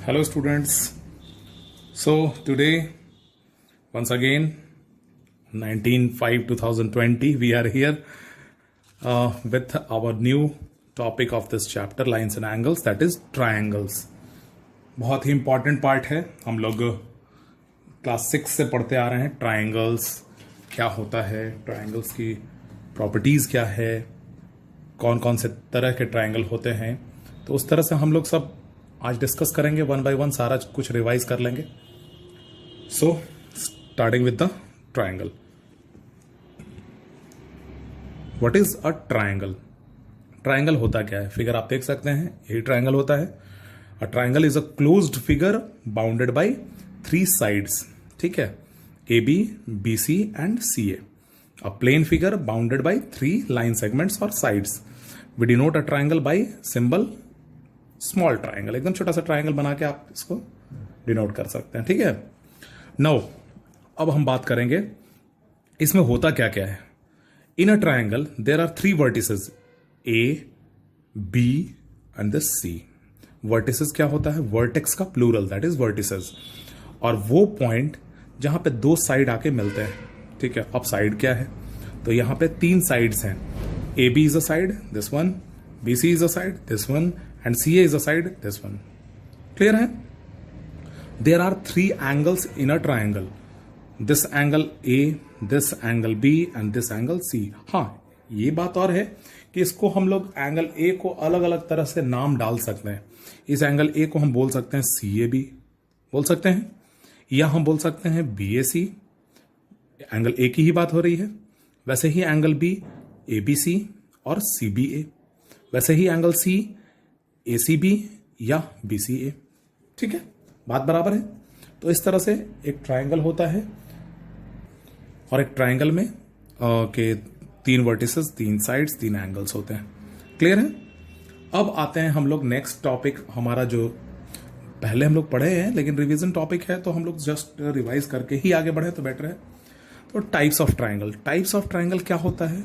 Hello students. So today once again 19/5/2020 we are here with our new topic of this chapter lines and angles, that is triangles. बहुत ही important part है. हम लोग class 6 से पढ़ते आ रहे हैं. Triangles क्या होता है, ट्राइंगल्स की प्रॉपर्टीज क्या है, कौन कौन से तरह के ट्राइंगल होते हैं, तो उस तरह से हम लोग सब आज डिस्कस करेंगे. वन बाय वन सारा कुछ रिवाइज कर लेंगे. So starting with the triangle. What is a triangle? Triangle होता क्या है? फिगर आप देख सकते हैं, यही ट्राइंगल होता है. A triangle is a closed figure bounded by 3 sides. ठीक है, A B, B C and C A. A plane figure bounded by 3 line segments और sides. We denote a triangle by symbol small triangle. एकदम छोटा सा triangle बना के आप इसको डिनोट कर सकते हैं. ठीक है. नाउ अब हम बात करेंगे इसमें होता क्या क्या है. In a triangle there are 3 vertices, A B and the C. Vertices क्या होता है? वर्टेक्स का प्लूरल, दैट इज वर्टिसेस. और वो पॉइंट जहां पे 2 साइड आके मिलते हैं. ठीक है. अब साइड क्या है? तो यहां पे 3 साइड्स हैं. A B is a side, this one. B C is a side, this one. And CA is a side, this one. Clear है? There are 3 angles in a triangle. This angle A, this angle B and this angle C. हाँ, ये बात और है कि इसको हम लोग एंगल A को अलग अलग तरह से नाम डाल सकते हैं. इस एंगल A को हम बोल सकते हैं CAB बोल सकते हैं, या हम बोल सकते हैं BAC. एंगल A की ही बात हो रही है. वैसे ही एंगल B ABC और CBA. वैसे ही एंगल C ACB या BCA. ठीक है, बात बराबर है. तो इस तरह से एक ट्राइंगल होता है, और एक ट्राइंगल में के 3 वर्टिसेस, 3 साइड्स, 3 एंगल्स होते हैं. क्लियर है? अब आते हैं हम लोग नेक्स्ट टॉपिक. हमारा जो पहले हम लोग पढ़े हैं लेकिन रिवीजन टॉपिक है, तो हम लोग जस्ट रिवाइज करके ही आगे बढ़े तो बेटर है. तो types of triangle. Types of triangle क्या होता है?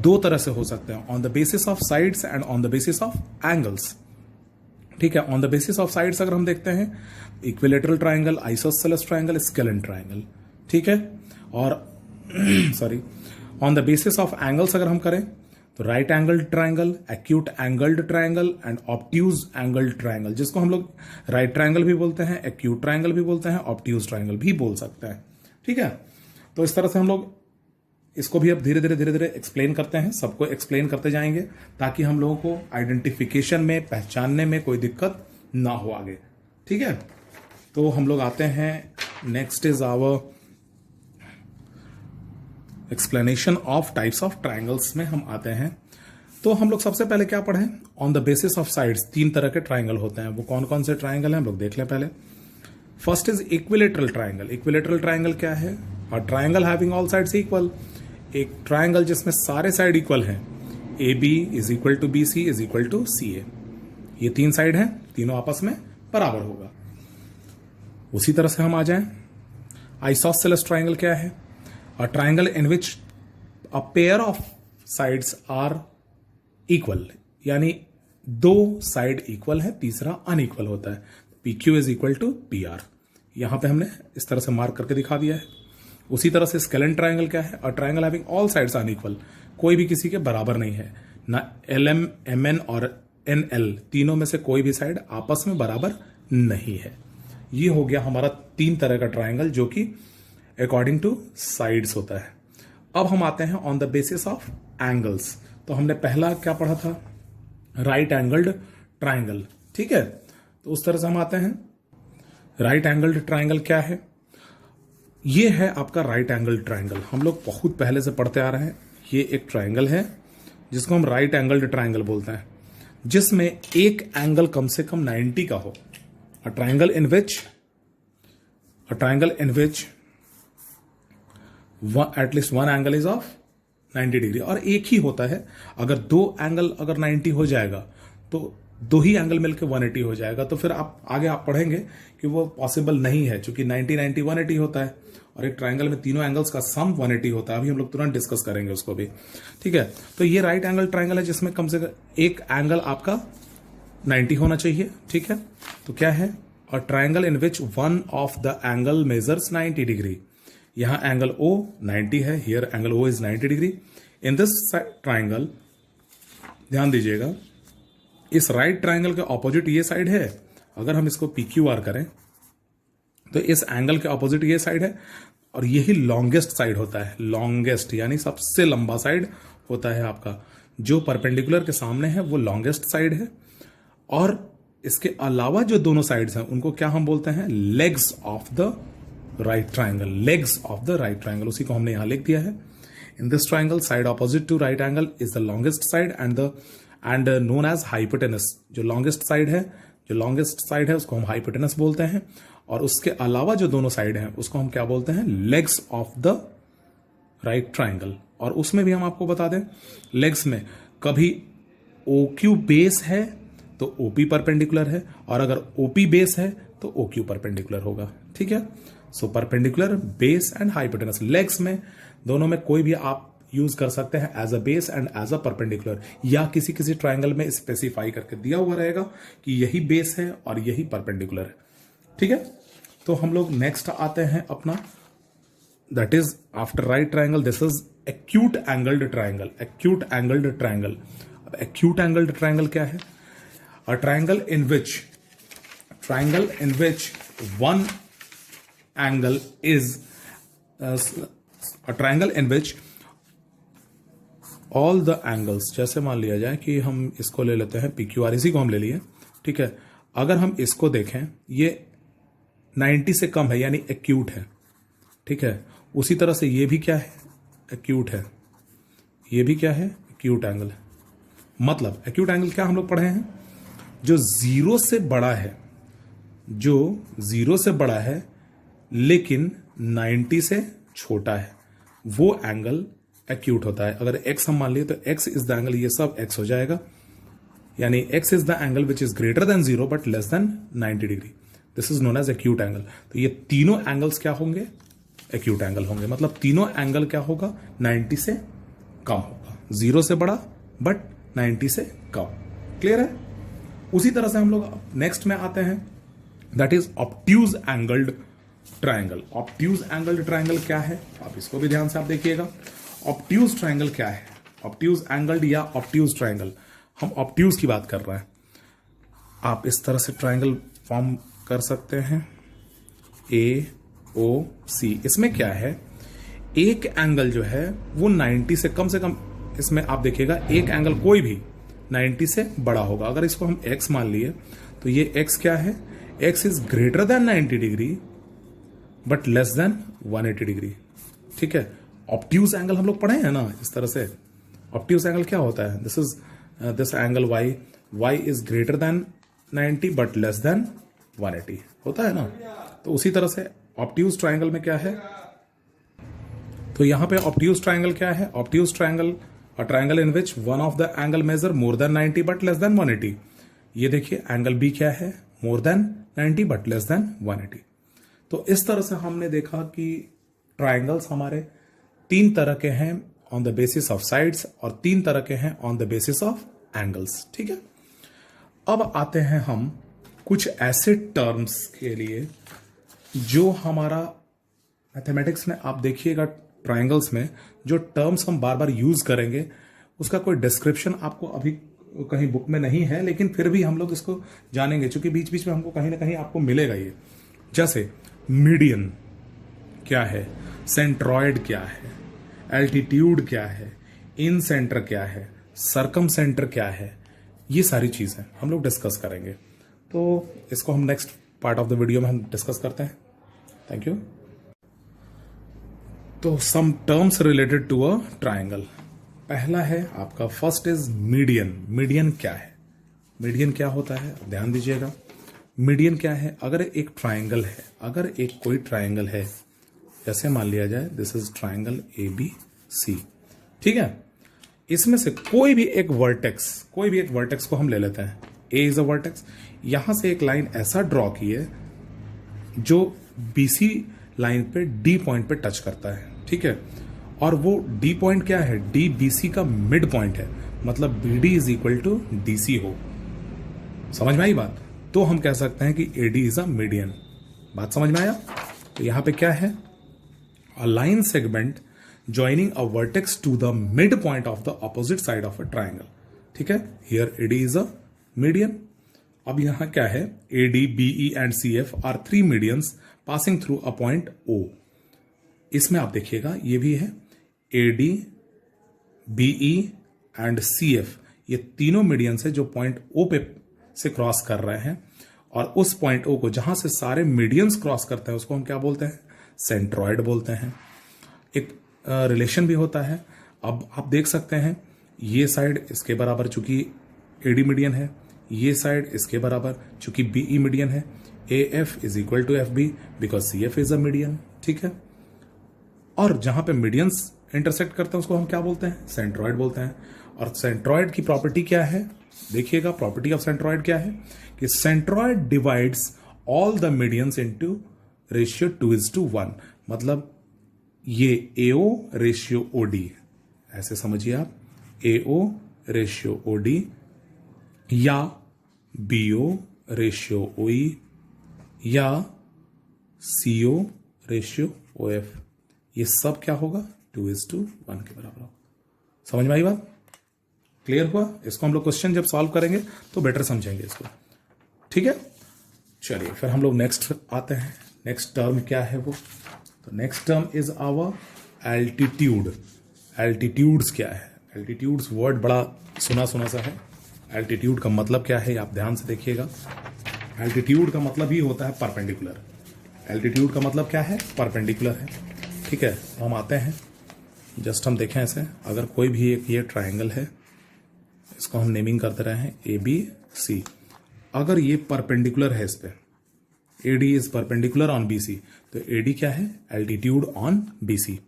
2 तरह से हो सकते हैं, on the basis of sides and on the basis of angles. ठीक है. On the basis of sides अगर हम देखते हैं, equilateral triangle, isosceles triangle, scalene triangle. ठीक है. और sorry, on the basis of angles अगर हम करें तो right angled triangle, acute angled triangle and obtuse angled triangle, जिसको हम लोग राइट ट्राइंगल भी बोलते हैं, एक्यूट ट्राइंगल भी बोलते हैं, ऑब्ट्यूज ट्राइंगल भी बोल सकते हैं. ठीक है. तो इस तरह से हम लोग इसको भी अब धीरे धीरे एक्सप्लेन करते हैं. सबको एक्सप्लेन करते जाएंगे ताकि हम लोगों को आइडेंटिफिकेशन में, पहचानने में कोई दिक्कत ना हो आगे. ठीक है. तो हम लोग आते हैं, next is our explanation of types of triangles में हम आते हैं. तो हम लोग सबसे पहले क्या पढ़े? On the basis of sides 3 तरह के ट्राइंगल होते हैं. वो कौन कौन से ट्राइंगल हैं हम लोग देख लें पहले. First is equilateral triangle. Equilateral triangle क्या है? और triangle having all sides equal. एक ट्राइंगल जिसमें सारे साइड इक्वल हैं. A B is equal to B C is equal to C A. ये 3 साइड हैं, तीनों आपस में बराबर होगा. उसी तरह से हम आ जाएं, आइसोसेलेस ट्राइंगल क्या है? A triangle in which a pair of sides are equal, यानी 2 साइड इक्वल है, तीसरा अनइक्वल होता है. P Q is equal to P R. यहां पे हमने इस तरह से मार्क करके दिखा दिया है. उसी तरह से स्केलेन ट्राइंगल क्या है? A triangle having all sides unequal. कोई भी किसी के बराबर नहीं है. ना LM, MN और NL तीनों में से कोई भी साइड आपस में बराबर नहीं है. ये हो गया हमारा 3 तरह का ट्राइंगल, जो कि अकॉर्डिंग टू साइड्स होता है. अब हम आते हैं on the basis of angles. तो हमने पहला क्या पढ़ा था? Right angled triangle. ठीक है. तो उस तरह से हम आते हैं. राइट एंगल्ड ट्राइंगल क्या है? ये है आपका राइट एंगल ट्राइंगल. हम लोग बहुत पहले से पढ़ते आ रहे हैं. ये एक ट्राइंगल है जिसको हम राइट एंगल्ड ट्राइंगल बोलते हैं, जिसमें एक एंगल कम से कम 90 का हो. अ triangle in which at least 1 angle is of 90 degree. और एक ही होता है. अगर 2 एंगल अगर 90 हो जाएगा तो 2 ही एंगल मिलकर 180 हो जाएगा. तो फिर आप आगे आप पढ़ेंगे कि वो पॉसिबल नहीं है, क्योंकि 90 90 180 होता है, और एक ट्राइंगल में तीनों एंगल्स का सम 180 होता है. अभी हम लोग तुरंत डिस्कस करेंगे उसको भी. ठीक है. तो ये राइट एंगल ट्राइंगल है जिसमें कम से कम एक एंगल आपका 90 होना चाहिए. ठीक है. तो क्या है? A triangle in which one of the angle measures 90 degree. यहां एंगल O 90 है, here angle O is 90 degree. In this triangle, ध्यान दीजिएगा, इस राइट ट्राइंगल के ऑपोजिट ये साइड है। अगर हम इसको PQR करें तो इस एंगल के ऑपोजिट ये साइड है और यही लॉन्गेस्ट साइड होता है। लॉन्गेस्ट यानी सबसे लंबा साइड होता है आपका। जो परपेंडिकुलर के सामने है वो लॉन्गेस्ट साइड है, और इसके अलावा जो दोनों साइड्स हैं उनको क्या हम बोलते हैं? Legs of the right triangle. Legs of the right triangle, उसी को हमने यहां लिख दिया है। In this triangle side opposite to right angle is the longest side and known as hypotenuse. जो लॉन्गेस्ट साइड है उसको हम हाइपोटेनस बोलते हैं, और उसके अलावा जो दोनों साइड हैं उसको हम क्या बोलते हैं? Legs of the right triangle. और उसमें भी हम आपको बता दें, लेग्स में कभी OQ बेस है तो OP परपेंडिकुलर है, और अगर OP बेस है तो OQ परपेंडिकुलर होगा। ठीक है, so perpendicular, base and hypotenuse. Legs में दोनों में कोई भी आप यूज कर सकते हैं as a base and as a perpendicular, या किसी किसी ट्राइंगल में स्पेसिफाई करके दिया हुआ रहेगा कि यही बेस है और यही परपेंडिकुलर है। ठीक है, तो हम लोग नेक्स्ट आते हैं अपना, that is after right triangle this is acute angled triangle. Acute angled triangle. अब एक्यूट एंगल्ड ट्राइंगल क्या है? A triangle in which one angle is a triangle in which all the angles, जैसे मान लिया जाए कि हम इसको ले लेते हैं PQR, इसी को हम ले लिए। ठीक है, अगर हम इसको देखें ये 90 से कम है यानी एक्यूट है। ठीक है, उसी तरह से ये भी क्या है? एक्यूट है। ये भी क्या है? एक्यूट एंगल है। मतलब एक्यूट एंगल क्या हम लोग पढ़े हैं? जो जीरो से बड़ा है, जो जीरो से बड़ा है लेकिन 90 से छोटा है, वो एंगल एक्यूट होता है। अगर x हम मान लिए तो x इज द एंगल, ये सब x हो जाएगा, यानी x is the angle which is greater than 0 but less than 90 degree. This is known as acute angle. तो ये तीनों एंगल्स क्या होंगे? एक्यूट एंगल होंगे। मतलब तीनों एंगल क्या होगा? 90 से कम होगा। 0 से बड़ा बट 90 से कम। क्लियर है? उसी तरह से हम लोग नेक्स्ट में आते हैं, that is obtuse angled triangle. Obtuse angled triangle क्या है? आप इसको भी ध्यान से आप देखिएगा। ऑब्ट्यूज ट्राइंगल क्या है? ऑब्ट्यूज एंगल्ड या ऑब्ट्यूज ट्राइंगल, हम ऑब्ट्यूज की बात कर रहे हैं। आप इस तरह से ट्राइंगल फॉर्म कर सकते हैं, AOC। इसमें क्या है? एक एंगल जो है वो 90 से कम, इसमें आप देखिएगा एक एंगल कोई भी 90 से बड़ा होगा। अगर इसको हम x मान लिए तो ये x क्या है? x is greater then 90 degree but less then 180 degree. ठीक है, ऑब्ट्यूज एंगल हम लोग पढ़े हैं ना इस तरह से। ऑब्ट्यूज एंगल क्या होता है? This angle y is greater then 90 but less then 180 होता है ना। तो उसी तरह से ऑब्ट्यूज ट्राइंगल में क्या है? तो यहां पे ऑब्ट्यूज ट्राइंगल क्या है? Obtuse triangle, a triangle in which one of the angle measure more than 90 but less then 180। ये देखिए एंगल B क्या है? More than 90 but less then 180। तो इस तरह से हमने देखा कि ट्राइंगल्स हमारे 3 तरह के हैं on the basis of sides, और 3 तरह के हैं on the basis of angles. ठीक है, अब आते हैं हम कुछ ऐसे टर्म्स के लिए जो हमारा मैथमेटिक्स में, आप देखिएगा ट्राइंगल्स में जो टर्म्स हम बार बार यूज करेंगे उसका कोई डिस्क्रिप्शन आपको अभी कहीं बुक में नहीं है, लेकिन फिर भी हम लोग इसको जानेंगे क्योंकि बीच बीच में हमको कहीं ना कहीं आपको मिलेगा ये। जैसे मीडियन क्या है, सेंट्रॉयड क्या है, एल्टीट्यूड क्या है, इन सेंटर क्या है, सरकम सेंटर क्या है, ये सारी चीजें हम लोग डिस्कस करेंगे। तो इसको हम next part of the video में हम डिस्कस करते हैं। Thank you. तो some terms related to a triangle. पहला है आपका, फर्स्ट इज मीडियन। मीडियन क्या है? मीडियन क्या होता है? ध्यान दीजिएगा, मीडियन क्या है? अगर एक ट्राइंगल है, अगर एक कोई ट्राइंगल है, जैसे मान लिया जाए दिस इज ट्राइंगल ABC। ठीक है, इसमें से कोई भी एक वर्टेक्स को हम ले लेते हैं। A is a vertex. यहां से एक लाइन ऐसा ड्रॉ की है जो BC लाइन पे D पॉइंट पे टच करता है। ठीक है, और वो D पॉइंट क्या है? D BC का मिड पॉइंट है, मतलब BD is equal to DC हो। समझ में आई बात? तो हम कह सकते हैं कि एडी इज अ मीडियन। बात समझ में आया? तो यहां पे क्या है, a line segment joining a vertex to the midpoint of the opposite side of a triangle. ठीक है, here AD is a median. अब यहां क्या है, AD, BE and CF are 3 medians passing through a point O. इसमें आप देखिएगा ये भी है, एडी, बीई एंड सीएफ, ये तीनों मीडियंस है जो पॉइंट ओ पे से क्रॉस कर रहे हैं, और उस पॉइंट ओ को जहां से सारे मीडियंस क्रॉस करते हैं उसको हम क्या बोलते हैं, सेंट्रॉइड बोलते हैं। एक रिलेशन भी होता है। अब आप देख सकते हैं ये साइड इसके बराबर चूंकि एडी मीडियन है, ये साइड इसके बराबर चूंकि बीई मीडियन है, A F is equal to F B because C F is a median. ठीक है, और जहां पे मीडियंस इंटरसेक्ट करते हैं उसको हम क्या बोलते हैं, सेंट्रॉइड बोलते हैं। और सेंट्रॉइड की प्रॉपर्टी क्या है, देखिएगा प्रॉपर्टी ऑफ सेंट्रॉइड क्या है कि centroid divides all the medians into ratio 2:1। मतलब ये एओ रेशियो ओडी, ऐसे समझिए आप, एओ रेशियो ओडी या बीओ रेशियो ओई या सीओ रेशियो ओएफ, ये सब क्या होगा, 2:1 के बराबर होगा। समझ में आई बात? क्लियर हुआ? इसको हम लोग क्वेश्चन जब सॉल्व करेंगे तो बेटर समझेंगे इसको। ठीक है, चलिए फिर हम लोग नेक्स्ट आते हैं। नेक्स्ट टर्म क्या है वो, तो next term is our altitude. Altitudes क्या है, एल्टीट्यूड्स वर्ड बड़ा सुना सुना सा है। एल्टीट्यूड का मतलब क्या है आप ध्यान से देखिएगा। एल्टीट्यूड का मतलब ही होता है परपेंडिकुलर। एल्टीट्यूड का मतलब क्या है, परपेंडिकुलर है। ठीक है, तो हम आते हैं, जस्ट हम देखें ऐसे, अगर कोई भी एक ये ट्राइंगल है, इसको हम नेमिंग करते रहे हैं ए बी सी, अगर ये परपेंडिकुलर है इस पे, AD is perpendicular on BC, तो एडी क्या है, एल्टीट्यूड ऑन बीसी।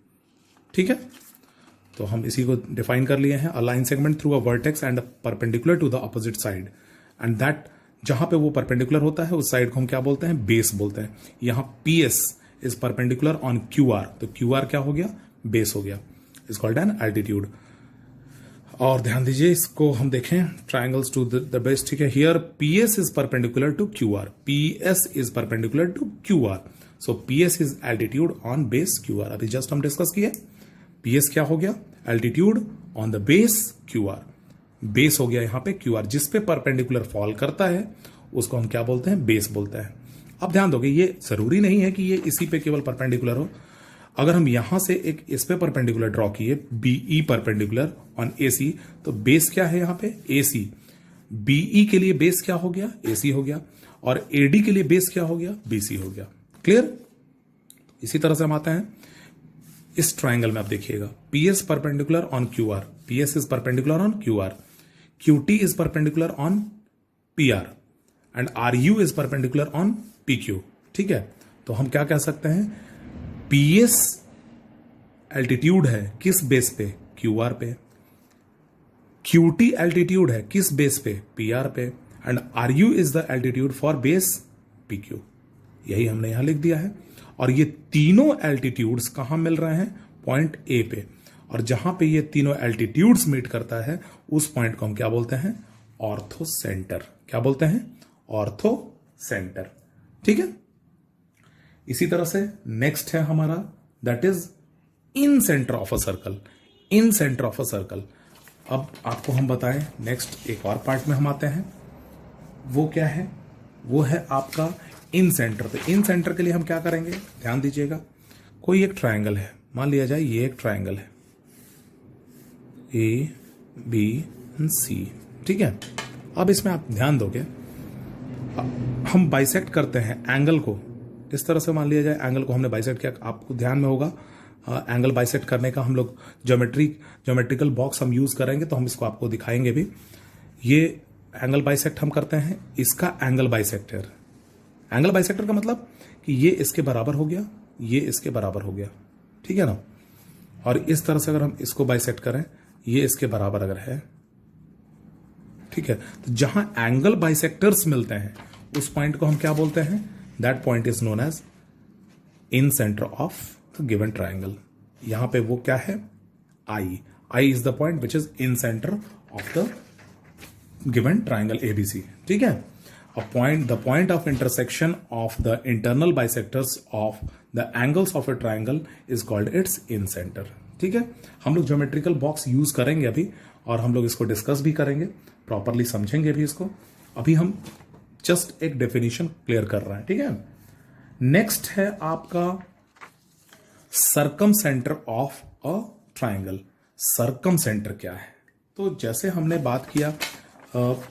ठीक है, तो हम इसी को डिफाइन कर लिए हैं, a line segment through a vertex and perpendicular to the opposite side, and that जहां पे वो परपेंडिकुलर होता है उस साइड को हम क्या बोलते हैं, बेस बोलते हैं। यहां P S is perpendicular on Q are, तो क्यू आर क्या हो गया, बेस हो गया, इज कॉल्ड एन एल्टीट्यूड। और ध्यान दीजिए इसको हम देखें, ट्राइंगल्स टू द बेस। ठीक है, here P S is perpendicular to Q R, P S is perpendicular to Q R, so P S is altitude on base Q R. अभी just हम डिस्कस किए, पी एस क्या हो गया, altitude on the base Q R, base हो गया यहां पे क्यू आर, जिसपे परपेंडिकुलर फॉल करता है उसको हम क्या बोलते हैं, बेस बोलते हैं। अब ध्यान दोगे, ये जरूरी नहीं है कि ये इसी पे केवल परपेंडिकुलर हो। अगर हम यहां से एक इस पे परपेंडिकुलर ड्रॉ किए, बीई परपेंडिकुलर ऑन एसी, तो बेस क्या है यहां पे, एसी। बीई के लिए बेस क्या हो गया, एसी हो गया, और एडी के लिए बेस क्या हो गया, बीसी हो गया। क्लियर? इसी तरह से हम आते हैं इस ट्राइंगल में, आप देखिएगा, P S perpendicular on Q R, P S is perpendicular on Q R, Q T is perpendicular on P R, and R U is perpendicular on P Q. ठीक है, तो हम क्या कह सकते हैं, पी एस एल्टीट्यूड है किस बेस पे, क्यू आर पे, क्यू टी एल्टीट्यूड है किस बेस पे, पी आर पे, and R U is the altitude for base P Q. यही हमने यहां लिख दिया है। और ये तीनों एल्टीट्यूड्स कहां मिल रहे हैं, पॉइंट ए पे, और जहां पे ये तीनों एल्टीट्यूड्स मीट करता है उस पॉइंट को हम क्या बोलते हैं, ऑर्थो सेंटर। क्या बोलते हैं, ऑर्थो सेंटर। ठीक है, इसी तरह से नेक्स्ट है हमारा, that is incentre of a circle. In centre of a circle, अब आपको हम बताएं, नेक्स्ट एक और पार्ट में हम आते हैं, वो क्या है, वो है आपका इन सेंटर। तो इन सेंटर के लिए हम क्या करेंगे, ध्यान दीजिएगा, कोई एक ट्राइंगल है, मान लिया जाए ये एक ट्राइंगल है, ए बी सी। ठीक है, अब इसमें आप ध्यान दोगे, हम बाइसेक्ट करते हैं एंगल को, इस तरह से मान लिया जाए एंगल को हमने बाइसेक्ट किया, आपको ध्यान में होगा एंगल बाइसेक्ट करने का हम लोग ज्योमेट्रिकल बॉक्स हम यूज करेंगे, तो हम इसको आपको दिखाएंगे भी। ये एंगल बाइसेक्ट हम करते हैं, इसका एंगल बाइसेक्टर। एंगल बाइसेक्टर का मतलब कि ये इसके बराबर हो गया, ये इसके बराबर हो गया, ठीक है ना। और इस तरह से अगर हम इसको बाइसेक्ट करें, ये इसके बराबर अगर है, ठीक है, तो जहां एंगल बाइसेक्टर्स मिलते हैं उस पॉइंट को हम क्या बोलते हैं, that point is known as incentre of the given triangle. यहां पे वो क्या है, I is the point which is incentre of the given triangle ABC. ठीक है, the point of intersection of the internal bisectors of the angles of a triangle is called its incenter. ठीक है, हम लोग geometrical box use करेंगे अभी, और हम लोग इसको डिस्कस भी करेंगे, प्रॉपरली समझेंगे भी इसको. अभी हम जस्ट एक डेफिनेशन क्लियर कर रहे हैं. ठीक है, नेक्स्ट है आपका circum centre of a triangle. Circum centre क्या है? तो जैसे हमने बात किया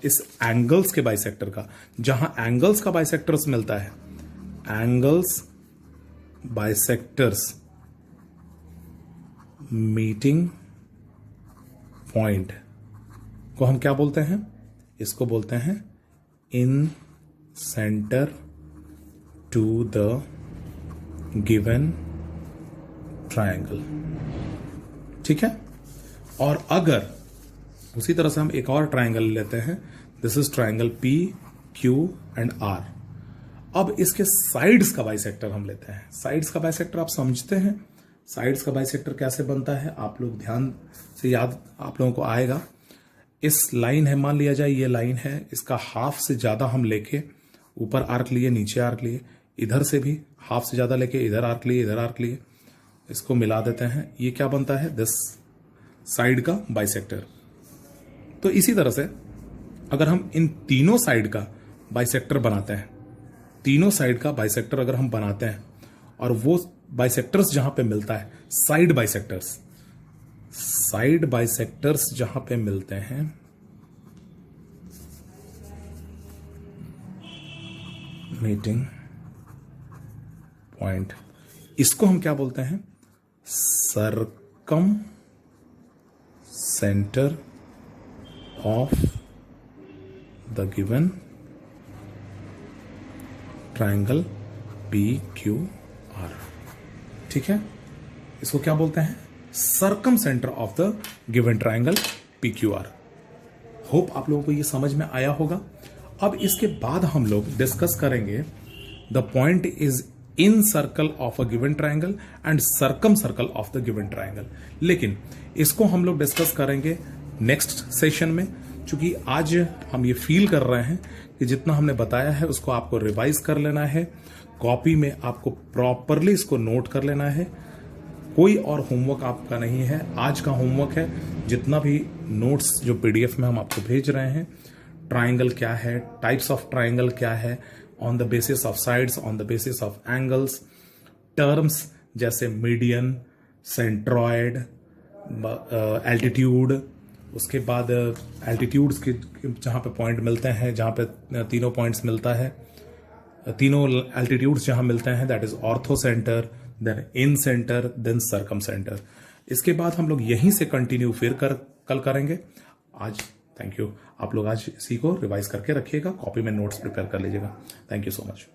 इस एंगल्स के बाइसेक्टर का, जहां एंगल्स का बाइसेक्टर्स मिलता है, एंगल्स बाइसेक्टर्स मीटिंग पॉइंट को हम क्या बोलते हैं? इसको बोलते हैं incentre to the given triangle. ठीक है, और अगर उसी तरह से हम एक और ट्रायंगल लेते हैं, this is triangle P Q and R. अब इसके साइड्स का बाइसेक्टर हम लेते हैं. साइड्स का बाइसेक्टर आप समझते हैं, साइड्स का बाइसेक्टर कैसे बनता है? आप लोग ध्यान से याद आप लोगों को आएगा. इस लाइन है, मान लिया जाए ये लाइन है, इसका हाफ से ज्यादा हम लेके ऊपर आर्क लिए, नीचे आर्क लिए, इधर से भी हाफ से ज्यादा लेके इधर आर्क लिए, इधर आर्क लिए, इसको मिला देते हैं. ये क्या बनता है? दिस साइड का बाइसेक्टर. तो इसी तरह से अगर हम इन तीनों साइड का बाइसेक्टर बनाते हैं, तीनों साइड का बाइसेक्टर अगर हम बनाते हैं, और वो बाइसेक्टर्स जहां पे मिलता है, साइड बाइसेक्टर्स जहां पे मिलते हैं, मीटिंग पॉइंट, इसको हम क्या बोलते हैं? Circum centre of the given triangle P Q R. ठीक है, इसको क्या बोलते हैं? Circum centre of the given triangle P Q R. Hope आप लोगों को ये समझ में आया होगा. अब इसके बाद हम लोग डिस्कस करेंगे the point is in circle of a given triangle and circum circle of the given triangle. लेकिन इसको हम लोग डिस्कस करेंगे नेक्स्ट सेशन में, क्योंकि आज हम ये फील कर रहे हैं कि जितना हमने बताया है उसको आपको रिवाइज कर लेना है, कॉपी में आपको प्रॉपरली इसको नोट कर लेना है. कोई और होमवर्क आपका नहीं है, आज का होमवर्क है जितना भी नोट्स जो पीडीएफ में हम आपको भेज रहे हैं. ट्राइंगल क्या है, टाइप्स ऑफ ट्राइंगल क्या है, on the basis of sides, on the basis of angles, terms जैसे मीडियन, सेंट्रॉयड, एल्टीट्यूड, उसके बाद एल्टीट्यूड्स के जहां पे पॉइंट मिलते हैं, जहां पे तीनों पॉइंट्स मिलता है, तीनों एल्टीट्यूड्स जहां मिलते हैं, that is orthocentre, then incentre, then circumcentre. इसके बाद हम लोग यहीं से कंटिन्यू फिर कल करेंगे. आज थैंक यू. आप लोग आज इसी को रिवाइज करके रखिएगा, कॉपी में नोट्स प्रिपेयर कर लीजिएगा. Thank you so much.